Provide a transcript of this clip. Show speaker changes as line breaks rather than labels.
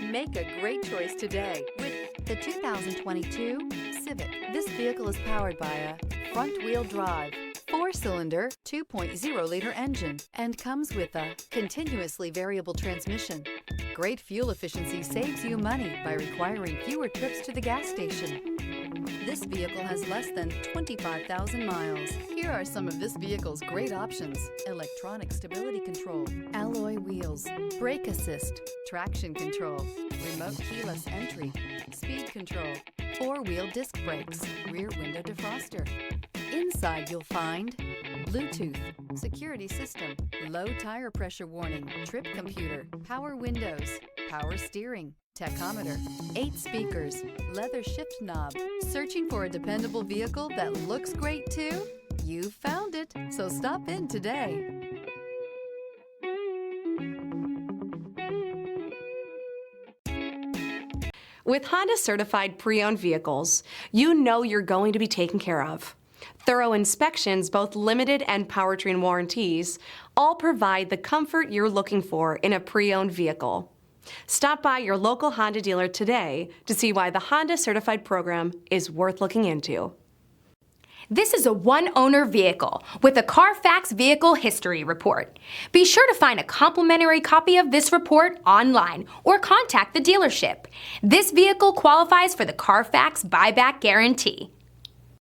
Make a great choice today with the 2022 Civic. This vehicle is powered by a front-wheel drive, 4-cylinder, 2.0-liter engine, and comes with a continuously variable transmission. Great fuel efficiency saves you money by requiring fewer trips to the gas station. This vehicle has less than 25,000 miles. Here are some of this vehicle's great options: electronic stability control, alloy wheels, brake assist, traction control, remote keyless entry, speed control, 4-wheel disc brakes, rear window defroster. Inside you'll find Bluetooth, security system, low tire pressure warning, trip computer, power windows, power steering, tachometer, 8 speakers, leather shift knob. Searching for a dependable vehicle that looks great too? You found it, so stop in today.
With Honda Certified Pre-Owned Vehicles, you know you're going to be taken care of. Thorough inspections, both limited and powertrain warranties, all provide the comfort you're looking for in a pre-owned vehicle. Stop by your local Honda dealer today to see why the Honda Certified program is worth looking into.
This is a one-owner vehicle with a CARFAX Vehicle History Report. Be sure to find a complimentary copy of this report online or contact the dealership. This vehicle qualifies for the CARFAX Buyback Guarantee.